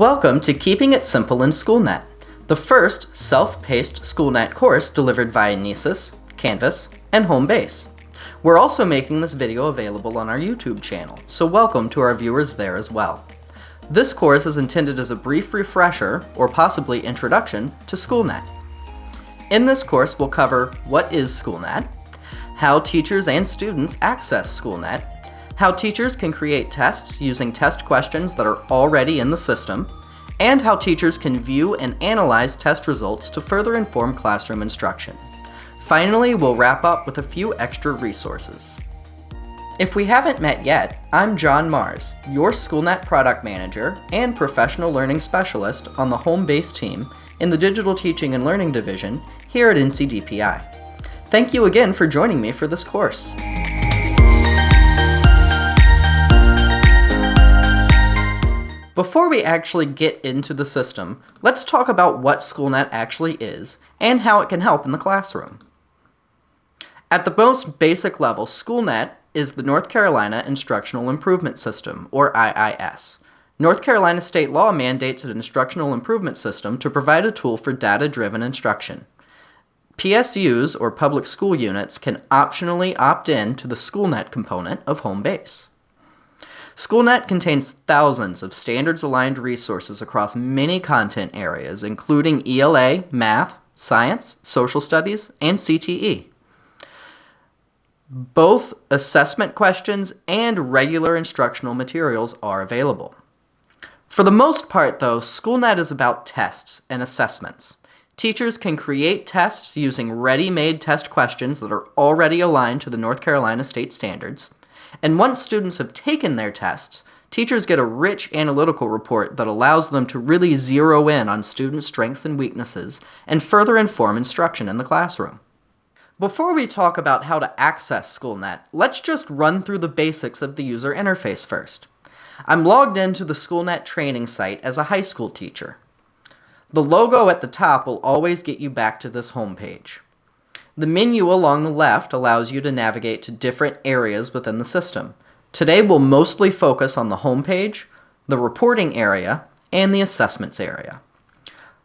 Welcome to Keeping It Simple in Schoolnet, the first self-paced Schoolnet course delivered via NCEES, Canvas, and homebase. We're also making this video available on our YouTube channel, so welcome to our viewers there as well. This course is intended as a brief refresher, or possibly introduction, to Schoolnet. In this course, we'll cover what is Schoolnet, how teachers and students access Schoolnet, how teachers can create tests using test questions that are already in the system, and how teachers can view and analyze test results to further inform classroom instruction. Finally, we'll wrap up with a few extra resources. If we haven't met yet, I'm John Mars, your Schoolnet Product Manager and Professional Learning Specialist on the Homebase team in the Digital Teaching and Learning Division here at NCDPI. Thank you again for joining me for this course. Before we actually get into the system, let's talk about what Schoolnet actually is and how it can help in the classroom. At the most basic level, Schoolnet is the North Carolina Instructional Improvement System, or IIS. North Carolina state law mandates an instructional improvement system to provide a tool for data-driven instruction. PSUs, or public school units, can optionally opt in to the Schoolnet component of homebase. Schoolnet contains thousands of standards-aligned resources across many content areas, including ELA, math, science, social studies, and CTE. Both assessment questions and regular instructional materials are available. For the most part, though, Schoolnet is about tests and assessments. Teachers can create tests using ready-made test questions that are already aligned to the North Carolina state standards. And once students have taken their tests, teachers get a rich analytical report that allows them to really zero in on student strengths and weaknesses and further inform instruction in the classroom. Before we talk about how to access Schoolnet, let's just run through the basics of the user interface first. I'm logged into the Schoolnet training site as a high school teacher. The logo at the top will always get you back to this home page. The menu along the left allows you to navigate to different areas within the system. Today we'll mostly focus on the home page, the reporting area, and the assessments area.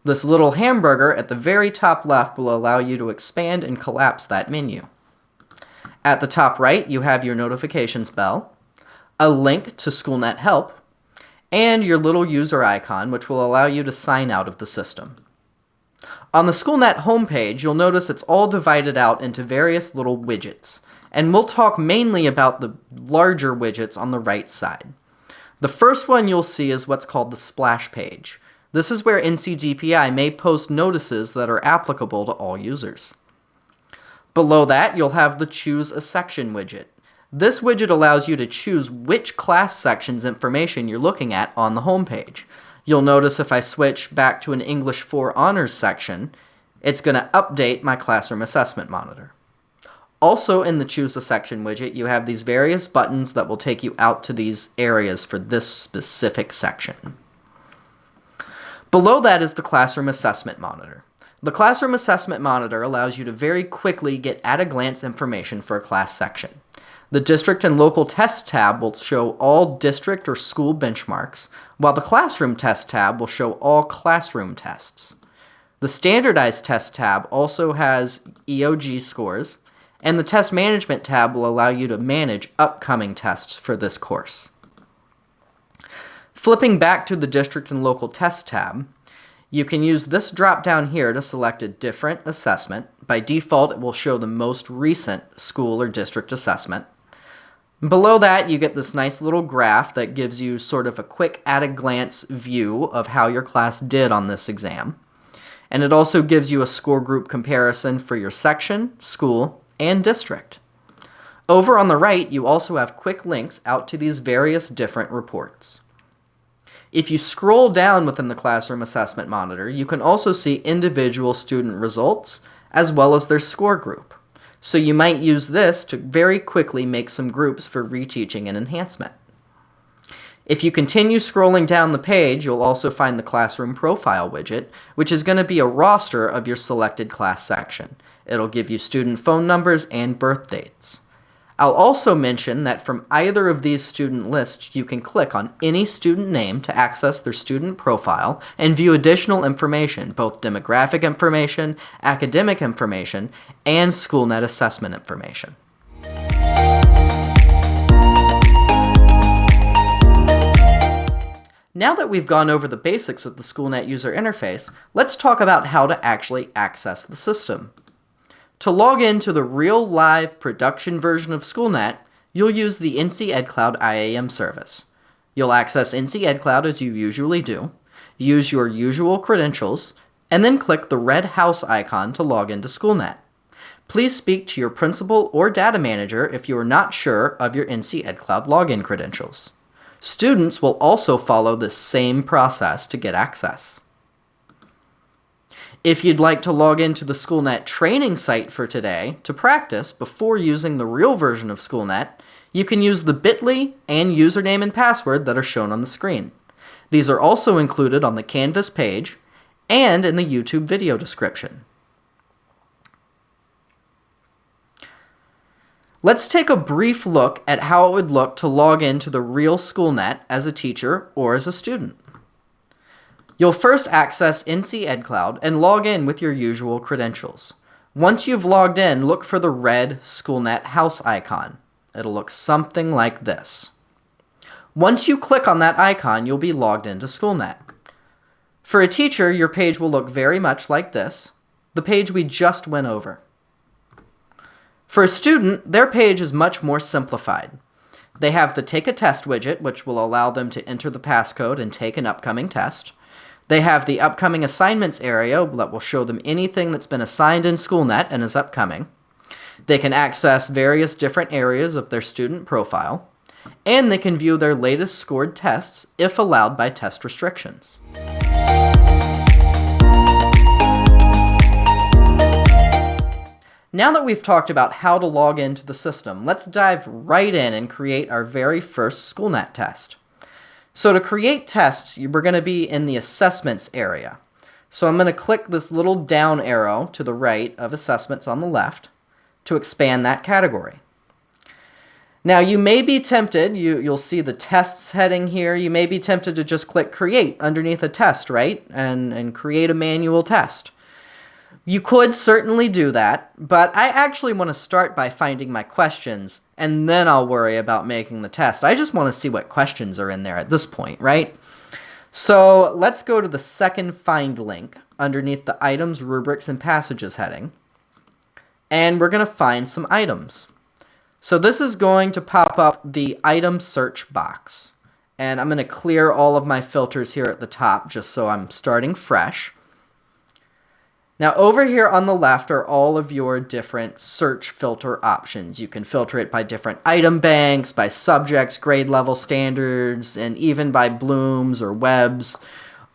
This little hamburger at the very top left will allow you to expand and collapse that menu. At the top right, you have your notifications bell, a link to Schoolnet Help, and your little user icon, which will allow you to sign out of the system. On the Schoolnet homepage, you'll notice it's all divided out into various little widgets, and we'll talk mainly about the larger widgets on the right side. The first one you'll see is what's called the splash page. This is where NCDPI may post notices that are applicable to all users. Below that, you'll have the Choose a Section widget. This widget allows you to choose which class section's information you're looking at on the homepage. You'll notice if I switch back to an English 4 Honors section, it's going to update my classroom assessment monitor. Also in the Choose a Section widget, you have these various buttons that will take you out to these areas for this specific section. Below that is the Classroom Assessment Monitor. The Classroom Assessment Monitor allows you to very quickly get at-a-glance information for a class section. The District and Local Test tab will show all district or school benchmarks, while the Classroom Test tab will show all classroom tests. The Standardized Test tab also has EOG scores, and the Test Management tab will allow you to manage upcoming tests for this course. Flipping back to the District and Local Test tab, you can use this drop-down here to select a different assessment. By default, it will show the most recent school or district assessment. Below that, you get this nice little graph that gives you sort of a quick at-a-glance view of how your class did on this exam. And it also gives you a score group comparison for your section, school, and district. Over on the right, you also have quick links out to these various different reports. If you scroll down within the Classroom Assessment Monitor, you can also see individual student results as well as their score group. So you might use this to very quickly make some groups for reteaching and enhancement. If you continue scrolling down the page, you'll also find the Classroom Profile widget, which is going to be a roster of your selected class section. It'll give you student phone numbers and birth dates. I'll also mention that from either of these student lists, you can click on any student name to access their student profile and view additional information, both demographic information, academic information, and SchoolNet assessment information. Now that we've gone over the basics of the SchoolNet user interface, let's talk about how to actually access the system. To log into the real live production version of SchoolNet, you'll use the NC EdCloud IAM service. You'll access NC EdCloud as you usually do, use your usual credentials, and then click the red house icon to log into SchoolNet. Please speak to your principal or data manager if you are not sure of your NC EdCloud login credentials. Students will also follow the same process to get access. If you'd like to log into the SchoolNet training site for today to practice before using the real version of SchoolNet, you can use the bit.ly and username and password that are shown on the screen. These are also included on the Canvas page and in the YouTube video description. Let's take a brief look at how it would look to log into the real SchoolNet as a teacher or as a student. You'll first access NC EdCloud and log in with your usual credentials. Once you've logged in, look for the red SchoolNet house icon. It'll look something like this. Once you click on that icon, you'll be logged into SchoolNet. For a teacher, your page will look very much like this, the page we just went over. For a student, their page is much more simplified. They have the Take a Test widget, which will allow them to enter the passcode and take an upcoming test. They have the Upcoming Assignments area that will show them anything that's been assigned in SchoolNet and is upcoming. They can access various different areas of their student profile, and they can view their latest scored tests if allowed by test restrictions. Now that we've talked about how to log into the system, let's dive right in and create our very first SchoolNet test. So to create tests, we're going to be in the Assessments area. So I'm going to click this little down arrow to the right of Assessments on the left to expand that category. Now you may be tempted, you'll see the Tests heading here, you may be tempted to just click Create underneath a test, right? And create a manual test. You could certainly do that, but I actually want to start by finding my questions, and then I'll worry about making the test. I just want to see what questions are in there at this point, right? So let's go to the second Find link underneath the Items, Rubrics, and Passages heading, and we're going to find some items. So this is going to pop up the item search box, and I'm going to clear all of my filters here at the top just so I'm starting fresh. Now over here on the left are all of your different search filter options. You can filter it by different item banks, by subjects, grade level standards, and even by blooms or webs.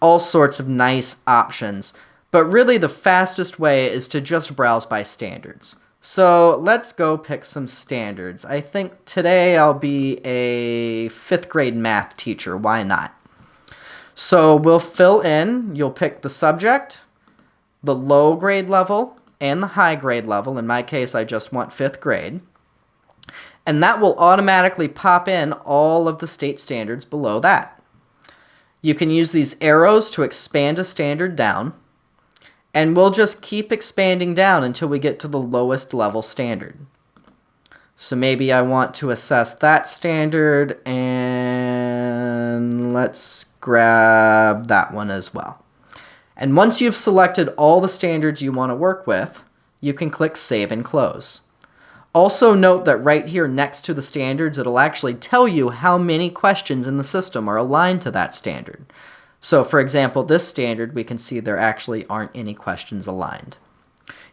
All sorts of nice options. But really the fastest way is to just browse by standards. So let's go pick some standards. I think today I'll be a 5th grade math teacher. Why not? So we'll fill in. You'll pick the subject, the low grade level, and the high grade level. In my case, I just want 5th grade. And that will automatically pop in all of the state standards below that. You can use these arrows to expand a standard down, and we'll just keep expanding down until we get to the lowest level standard. So maybe I want to assess that standard, and let's grab that one as well. And once you've selected all the standards you want to work with, you can click Save and Close. Also note that right here next to the standards, it'll actually tell you how many questions in the system are aligned to that standard. So for example, this standard, we can see there actually aren't any questions aligned.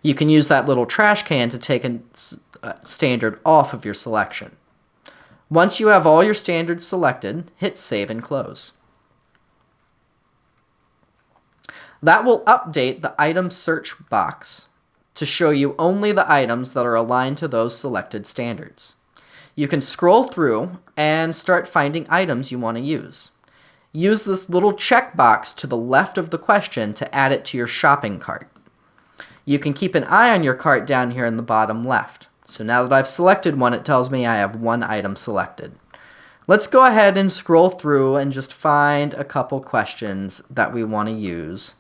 You can use that little trash can to take a standard off of your selection. Once you have all your standards selected, hit Save and Close. That will update the item search box to show you only the items that are aligned to those selected standards. You can scroll through and start finding items you want to use. Use this little checkbox to the left of the question to add it to your shopping cart. You can keep an eye on your cart down here in the bottom left. So now that I've selected one, it tells me I have one item selected. Let's go ahead and scroll through and just find a couple questions that we want to use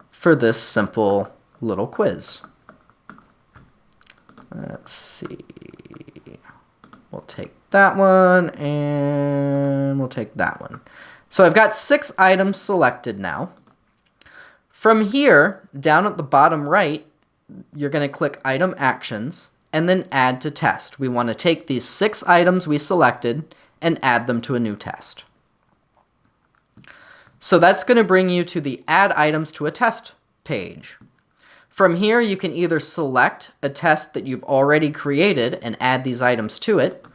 for this simple little quiz. Let's see. We'll take that one and we'll take that one. So I've got 6 items selected now. From here, down at the bottom right, you're going to click Item Actions and then Add to Test. We want to take these 6 items we selected and add them to a new test. So that's going to bring you to the Add Items to a Test page. From here, you can either select a test that you've already created and add these items to it,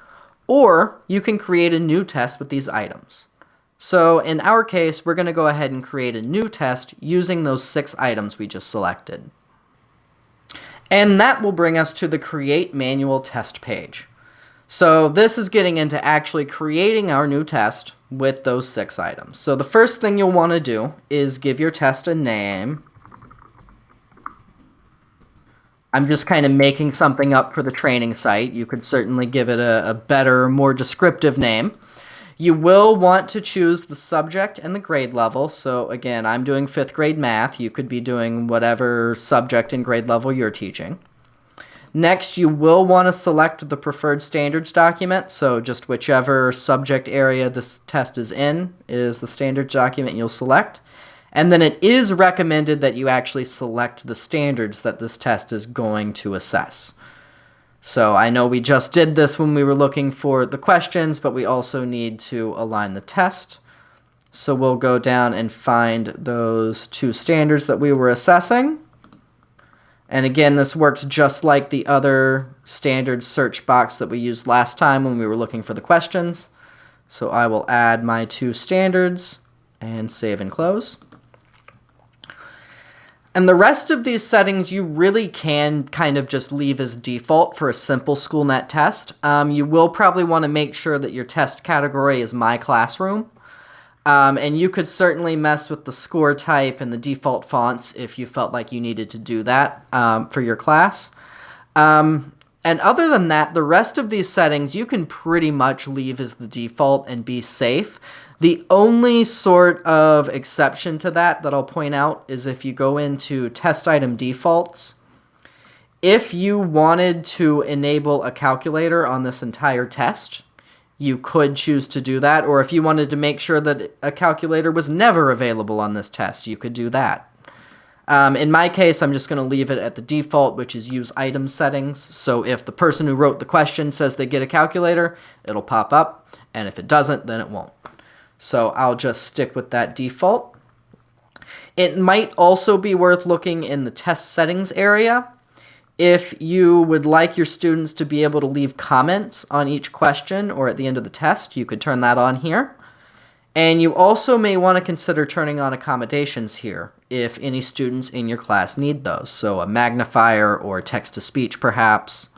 or you can create a new test with these items. So in our case, we're going to go ahead and create a new test using those 6 items we just selected. And that will bring us to the Create Manual Test page. So this is getting into actually creating our new test with those 6 items. So the first thing you'll want to do is give your test a name. I'm just kind of making something up for the training site. You could certainly give it a better, more descriptive name. You will want to choose the subject and the grade level. So again, I'm doing 5th grade math. You could be doing whatever subject and grade level you're teaching. Next, you will want to select the preferred standards document. So just whichever subject area this test is in is the standards document you'll select. And then it is recommended that you actually select the standards that this test is going to assess. So I know we just did this when we were looking for the questions, but we also need to align the test. So we'll go down and find those 2 standards that we were assessing. And again, this works just like the other standard search box that we used last time when we were looking for the questions. So I will add my 2 standards and save and close. And the rest of these settings you really can kind of just leave as default for a simple Schoolnet test. You will probably want to make sure that your test category is My Classroom. And you could certainly mess with the score type and the default fonts if you felt like you needed to do that for your class. And other than that, the rest of these settings you can pretty much leave as the default and be safe. The only sort of exception to that I'll point out is if you go into Test Item Defaults. If you wanted to enable a calculator on this entire test, you could choose to do that. Or if you wanted to make sure that a calculator was never available on this test, you could do that. In my case, I'm just going to leave it at the default, which is Use Item Settings. So if the person who wrote the question says they get a calculator, it'll pop up. And if it doesn't, then it won't. So I'll just stick with that default. It might also be worth looking in the test settings area. If you would like your students to be able to leave comments on each question or at the end of the test, you could turn that on here. And you also may want to consider turning on accommodations here if any students in your class need those. So a magnifier or text-to-speech perhaps.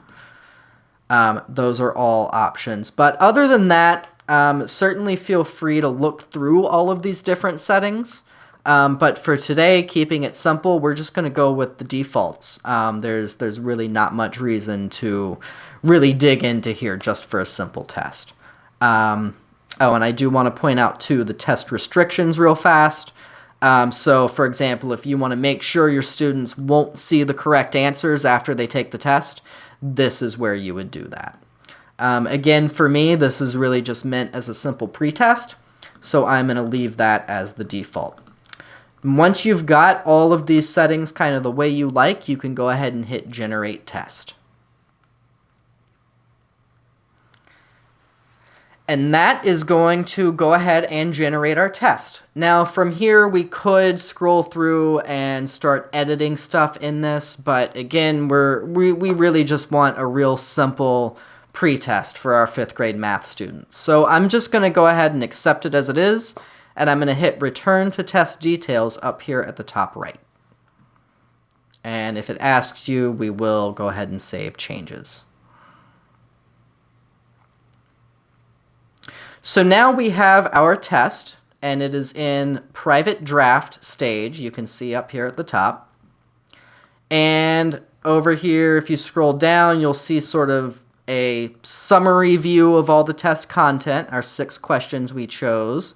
Those are all options. But other than that, certainly feel free to look through all of these different settings. But for today, keeping it simple, we're just going to go with the defaults. There's really not much reason to really dig into here just for a simple test. Oh, and I do want to point out, too, the test restrictions real fast. So, for example, if you want to make sure your students won't see the correct answers after they take the test, this is where you would do that. Again, for me, this is really just meant as a simple pretest, so I'm going to leave that as the default. Once you've got all of these settings kind of the way you like, you can go ahead and hit Generate Test. And that is going to go ahead and generate our test. Now from here we could scroll through and start editing stuff in this, but again, we really just want a real simple pretest for our 5th grade math students. So I'm just going to go ahead and accept it as it is, and I'm going to hit Return to Test Details up here at the top right. And if it asks you, we will go ahead and save changes. So now we have our test, and it is in private draft stage. You can see up here at the top. And over here, if you scroll down, you'll see sort of a summary view of all the test content, our 6 questions we chose.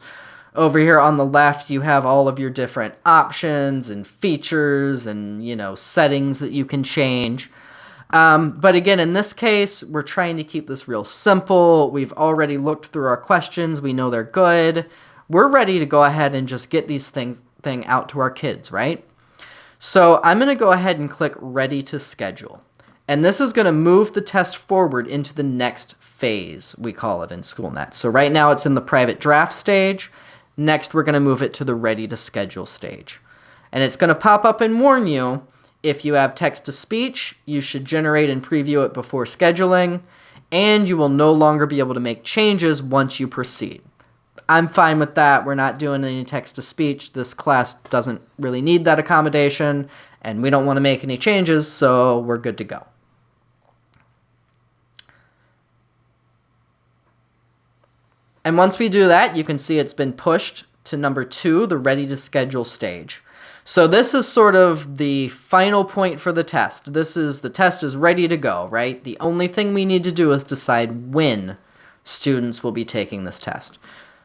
Over here on the left, you have all of your different options and features and, settings that you can change. But again, in this case, we're trying to keep this real simple. We've already looked through our questions. We know they're good. We're ready to go ahead and just get these thing out to our kids, right? So I'm going to go ahead and click Ready to Schedule. And this is going to move the test forward into the next phase, we call it in Schoolnet. So right now it's in the private draft stage. Next, we're going to move it to the Ready to Schedule stage. And it's going to pop up and warn you, if you have text-to-speech, you should generate and preview it before scheduling, and you will no longer be able to make changes once you proceed. I'm fine with that. We're not doing any text-to-speech. This class doesn't really need that accommodation, and we don't want to make any changes, so we're good to go. And once we do that, you can see it's been pushed to number 2, the Ready to Schedule stage. So this is sort of the final point for the test. The test is ready to go, right? The only thing we need to do is decide when students will be taking this test.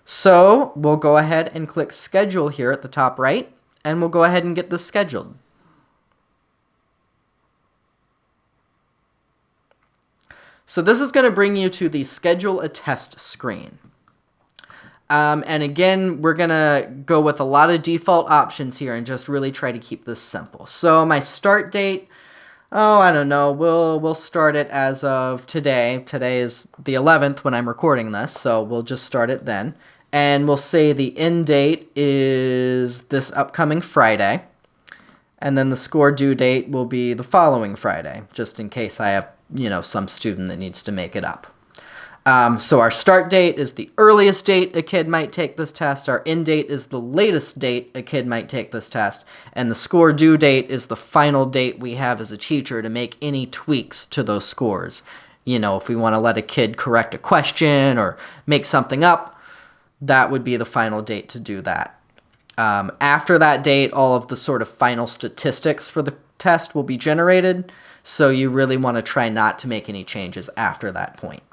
So we'll go ahead and click Schedule here at the top right, and we'll go ahead and get this scheduled. So this is going to bring you to the Schedule a Test screen. And again, we're going to go with a lot of default options here and just really try to keep this simple. So my start date, I don't know, we'll start it as of today. Today is the 11th when I'm recording this, so we'll just start it then. And we'll say the end date is this upcoming Friday. And then the score due date will be the following Friday, just in case I have, some student that needs to make it up. So our start date is the earliest date a kid might take this test. Our end date is the latest date a kid might take this test. And the score due date is the final date we have as a teacher to make any tweaks to those scores. If we want to let a kid correct a question or make something up, that would be the final date to do that. After that date, all of the sort of final statistics for the test will be generated. So you really want to try not to make any changes after that point.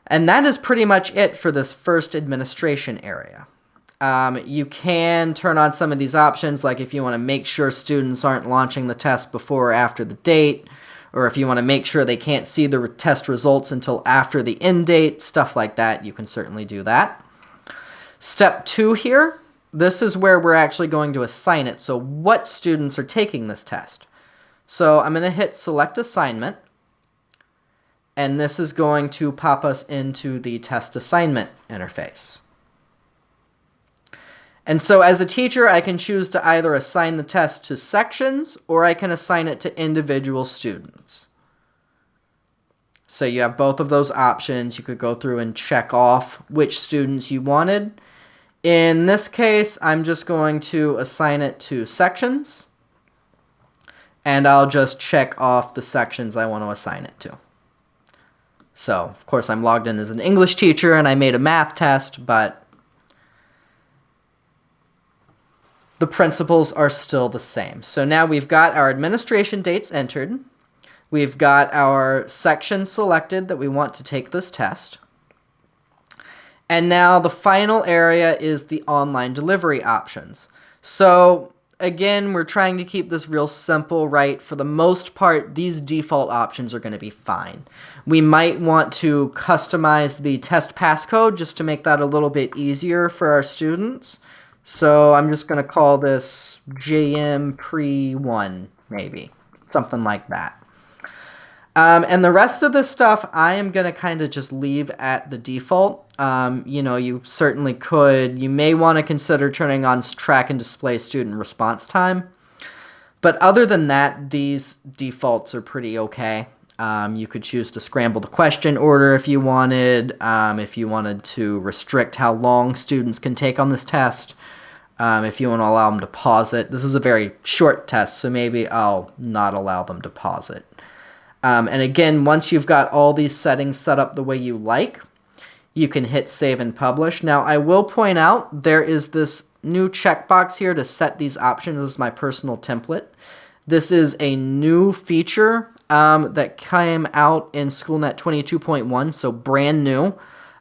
And that is pretty much it for this first administration area. You can turn on some of these options, like if you want to make sure students aren't launching the test before or after the date, or if you want to make sure they can't see the test results until after the end date, stuff like that, you can certainly do that. Step 2 here, this is where we're actually going to assign it. So what students are taking this test? So I'm going to hit Select Assignment. And this is going to pop us into the test assignment interface. And so as a teacher, I can choose to either assign the test to sections or I can assign it to individual students. So you have both of those options. You could go through and check off which students you wanted. In this case, I'm just going to assign it to sections. And I'll just check off the sections I want to assign it to. So, of course, I'm logged in as an English teacher and I made a math test, but the principles are still the same. So now we've got our administration dates entered. We've got our section selected that we want to take this test. And now the final area is the online delivery options. So again, we're trying to keep this real simple, right? For the most part, these default options are going to be fine. We might want to customize the test passcode just to make that a little bit easier for our students. So I'm just going to call this JM Pre-1, maybe. Something like that. And the rest of this stuff, I am going to kind of just leave at the default. You certainly could. You may want to consider turning on track and display student response time. But other than that, these defaults are pretty okay. You could choose to scramble the question order if you wanted to restrict how long students can take on this test, if you want to allow them to pause it. This is a very short test, so maybe I'll not allow them to pause it. And again, once you've got all these settings set up the way you like, you can hit Save and Publish. Now, I will point out there is this new checkbox here to set these options as my personal template. This is a new feature that came out in Schoolnet 22.1, so brand new.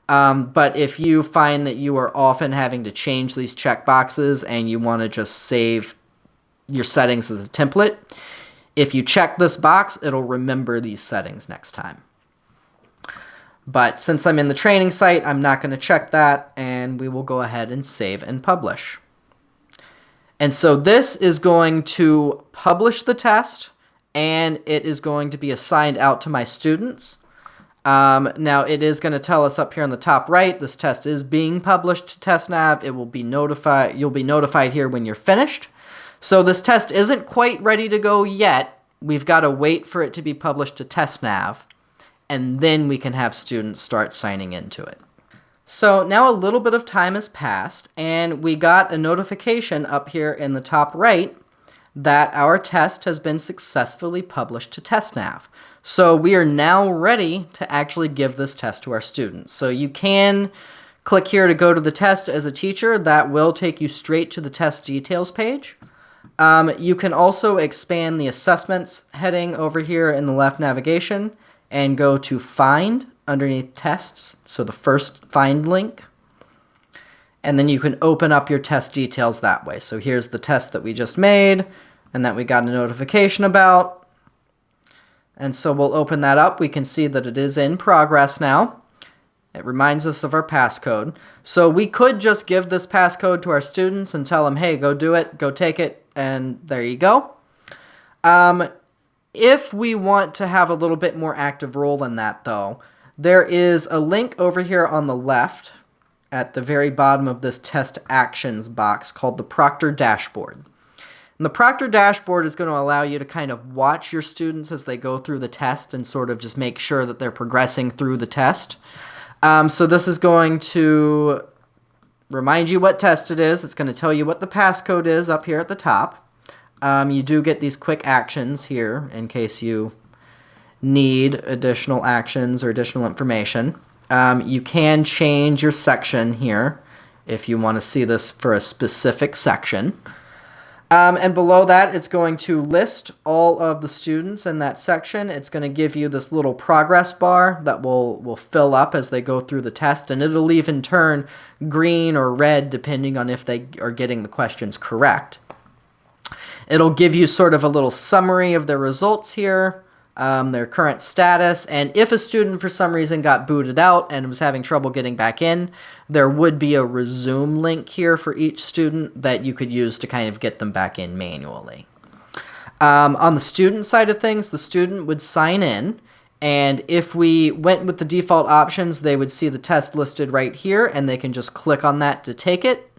But if you find that you are often having to change these checkboxes and you want to just save your settings as a template, if you check this box, it'll remember these settings next time. But since I'm in the training site, I'm not going to check that, and we will go ahead and save and publish. And so this is going to publish the test, and it is going to be assigned out to my students. Now it is going to tell us up here on the top right, this test is being published to TestNav. It will be notified. You'll be notified here when you're finished. So this test isn't quite ready to go yet. We've got to wait for it to be published to TestNav, and then we can have students start signing into it. So now a little bit of time has passed, and we got a notification up here in the top right that our test has been successfully published to TestNav. So we are now ready to actually give this test to our students. So you can click here to go to the test as a teacher. That will take you straight to the test details page. You can also expand the assessments heading over here in the left navigation and go to Find underneath Tests, so the first Find link. And then you can open up your test details that way. So here's the test that we just made and that we got a notification about. And so we'll open that up. We can see that it is in progress now. It reminds us of our passcode. So we could just give this passcode to our students and tell them, hey, go do it, go take it, and there you go. If we want to have a little bit more active role in that, though, there is a link over here on the left at the very bottom of this test actions box called the Proctor Dashboard. And the Proctor Dashboard is going to allow you to kind of watch your students as they go through the test and sort of just make sure that they're progressing through the test. So this is going to remind you what test it is. It's going to tell you what the passcode is up here at the top. You do get these quick actions here in case you need additional actions or additional information. You can change your section here if you want to see this for a specific section. And below that, it's going to list all of the students in that section. It's going to give you this little progress bar that will fill up as they go through the test, and it'll even turn green or red depending on if they are getting the questions correct. It'll give you sort of a little summary of their results here, their current status, and if a student for some reason got booted out and was having trouble getting back in, there would be a resume link here for each student that you could use to kind of get them back in manually. On the student side of things, the student would sign in, and if we went with the default options, they would see the test listed right here, and they can just click on that to take it.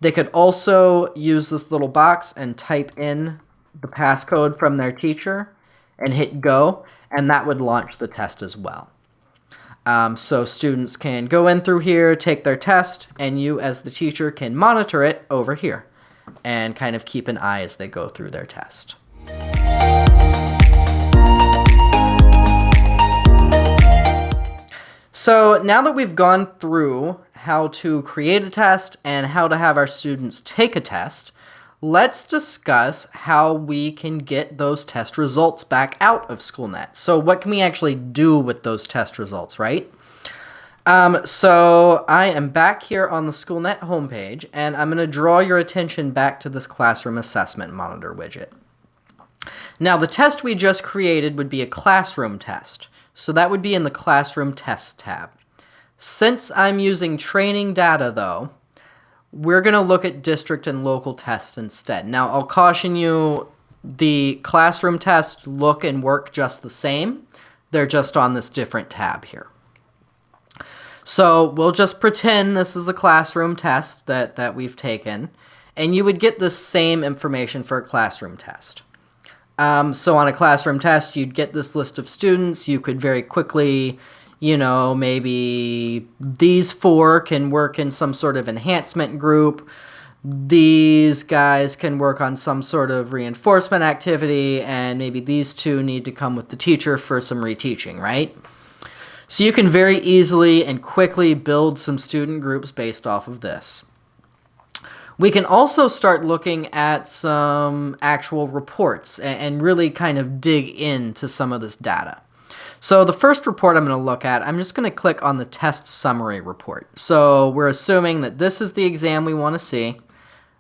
They could also use this little box and type in the passcode from their teacher and hit go, and that would launch the test as well. So students can go in through here, take their test, and you as the teacher can monitor it over here and kind of keep an eye as they go through their test. So now that we've gone through how to create a test and how to have our students take a test, let's discuss how we can get those test results back out of Schoolnet. So what can we actually do with those test results, right? So I am back here on the Schoolnet homepage, and I'm going to draw your attention back to this Classroom Assessment Monitor widget. Now, the test we just created would be a classroom test, so that would be in the Classroom Tests tab. Since I'm using training data, though, we're going to look at district and local tests instead. Now, I'll caution you, the classroom tests look and work just the same. They're just on this different tab here. So we'll just pretend this is a classroom test that we've taken, and you would get the same information for a classroom test. So on a classroom test, you'd get this list of students. You could very quickly, maybe these 4 can work in some sort of enhancement group. These guys can work on some sort of reinforcement activity, and maybe these 2 need to come with the teacher for some reteaching, right? So you can very easily and quickly build some student groups based off of this. We can also start looking at some actual reports and really kind of dig into some of this data. So the first report I'm going to look at, I'm just going to click on the test summary report. So we're assuming that this is the exam we want to see,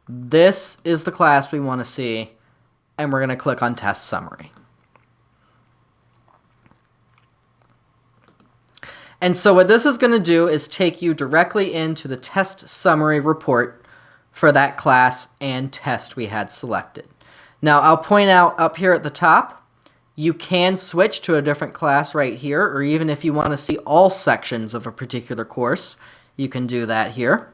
this is the class we want to see, and we're going to click on test summary. And so what this is going to do is take you directly into the test summary report for that class and test we had selected. Now I'll point out up here at the top, you can switch to a different class right here, or even if you want to see all sections of a particular course, you can do that here.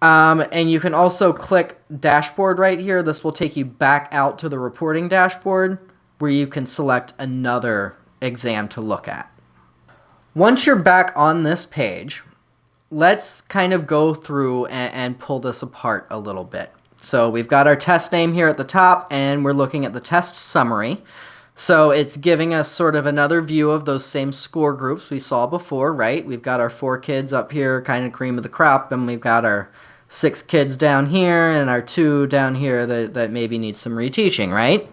And you can also click dashboard right here. This will take you back out to the reporting dashboard where you can select another exam to look at. Once you're back on this page, let's kind of go through and pull this apart a little bit. So we've got our test name here at the top, and we're looking at the test summary. So it's giving us sort of another view of those same score groups we saw before, right? We've got our 4 kids up here, kind of cream of the crop, and we've got our 6 kids down here and our 2 down here that maybe need some reteaching, right?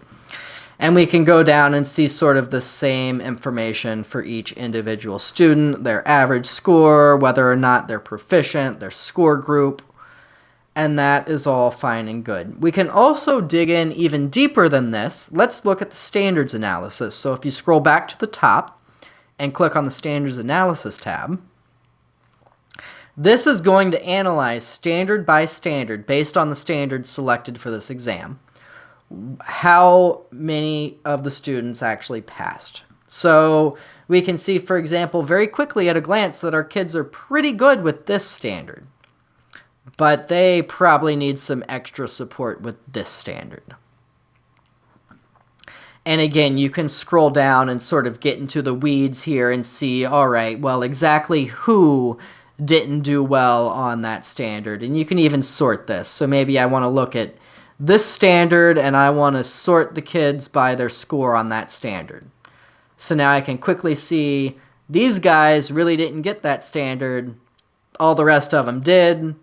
And we can go down and see sort of the same information for each individual student, their average score, whether or not they're proficient, their score group, and that is all fine and good. We can also dig in even deeper than this. Let's look at the standards analysis. So if you scroll back to the top and click on the standards analysis tab, this is going to analyze standard by standard based on the standards selected for this exam, how many of the students actually passed. So we can see, for example, very quickly at a glance that our kids are pretty good with this standard, but they probably need some extra support with this standard. And again, you can scroll down and sort of get into the weeds here and see, all right, well, exactly who didn't do well on that standard. And you can even sort this. So maybe I want to look at this standard and I want to sort the kids by their score on that standard. So now I can quickly see these guys really didn't get that standard. All the rest of them did,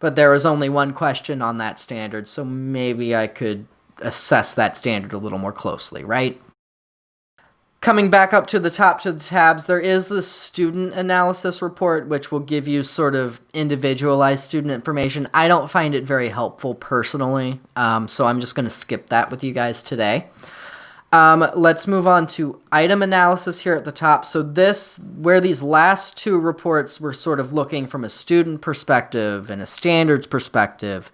but there was only one question on that standard, so maybe I could assess that standard a little more closely, right? Coming back up to the top to the tabs, there is the student analysis report, which will give you sort of individualized student information. I don't find it very helpful personally, so I'm just going to skip that with you guys today. Let's move on to item analysis here at the top. So this, where these last 2 reports were sort of looking from a student perspective and a standards perspective,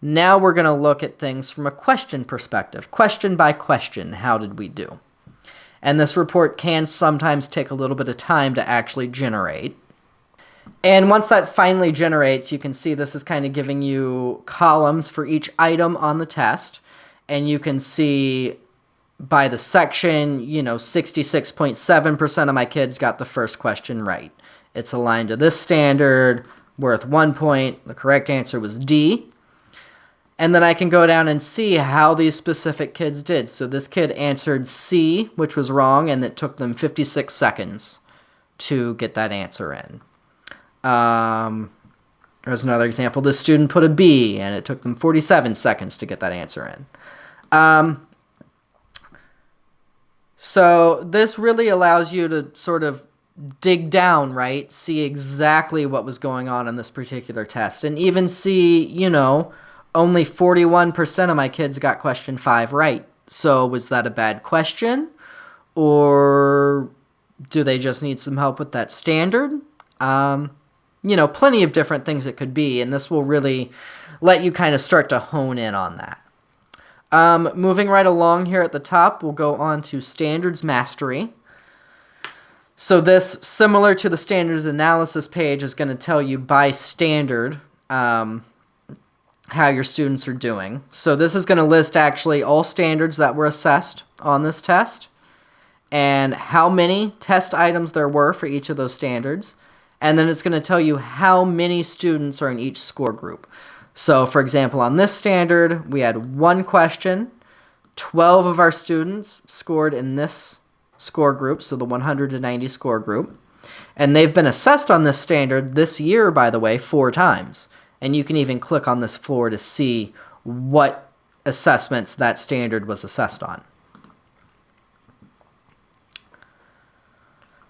now we're going to look at things from a question perspective. Question by question, how did we do? And this report can sometimes take a little bit of time to actually generate. And once that finally generates, you can see this is kind of giving you columns for each item on the test. And you can see by the section, 66.7% of my kids got the first question right. It's aligned to this standard, worth 1 point. The correct answer was D. And then I can go down and see how these specific kids did. So this kid answered C, which was wrong, and it took them 56 seconds to get that answer in. There's another example. This student put a B, and it took them 47 seconds to get that answer in. So this really allows you to sort of dig down, right? See exactly what was going on in this particular test, and even see, only 41% of my kids got question 5 right. So was that a bad question? Or do they just need some help with that standard? Plenty of different things it could be, and this will really let you kind of start to hone in on that. Moving right along here at the top, we'll go on to standards mastery. So this, similar to the standards analysis page, is going to tell you by standard how your students are doing. So this is going to list actually all standards that were assessed on this test and how many test items there were for each of those standards. And then it's going to tell you how many students are in each score group. So for example, on this standard, we had 1 question. 12 of our students scored in this score group, so the 100 to 90 score group. And they've been assessed on this standard this year, by the way, 4 times. and you can even click on this floor to see what assessments that standard was assessed on.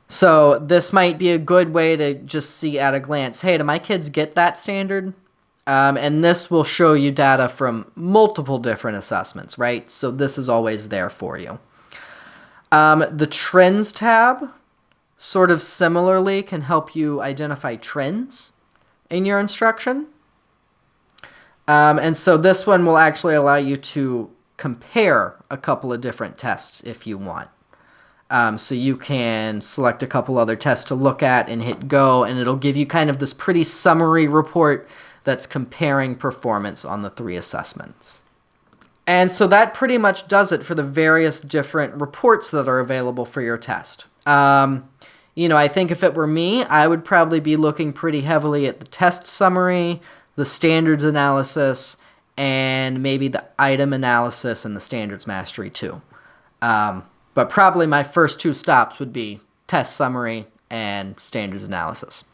So this might be a good way to just see at a glance, hey, do my kids get that standard? And this will show you data from multiple different assessments, right? So this is always there for you. The Trends tab, sort of similarly, can help you identify trends in your instruction. And so this one will actually allow you to compare a couple of different tests if you want. So you can select a couple other tests to look at and hit go, and it'll give you kind of this pretty summary report that's comparing performance on the 3 assessments. And so that pretty much does it for the various different reports that are available for your test. You know, I think if it were me, I would probably be looking pretty heavily at the test summary, the standards analysis, and maybe the item analysis and the standards mastery too. But probably my first 2 stops would be test summary and standards analysis,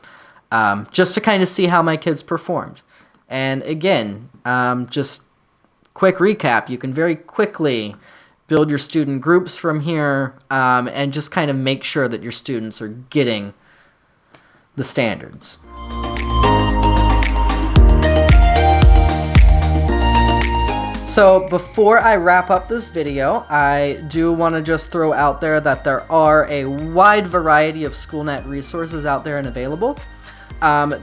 just to kind of see how my kids performed. And again, just quick recap, you can very quickly build your student groups from here, and just kind of make sure that your students are getting the standards. So before I wrap up this video, I do want to just throw out there that there are a wide variety of Schoolnet resources out there and available.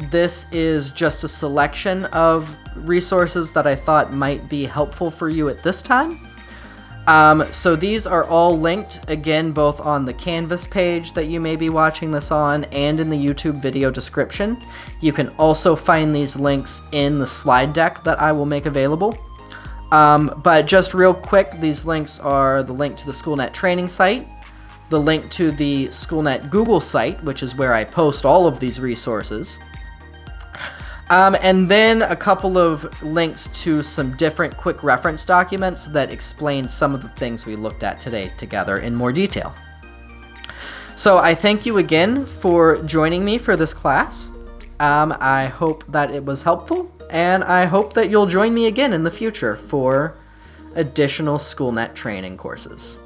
This is just a selection of resources that I thought might be helpful for you at this time. So these are all linked, again, both on the Canvas page that you may be watching this on and in the YouTube video description. You can also find these links in the slide deck that I will make available. But just real quick, these links are the link to the Schoolnet training site, the link to the Schoolnet Google site, which is where I post all of these resources, and then a couple of links to some different quick reference documents that explain some of the things we looked at today together in more detail. So I thank you again for joining me for this class. I hope that it was helpful, and I hope that you'll join me again in the future for additional Schoolnet training courses.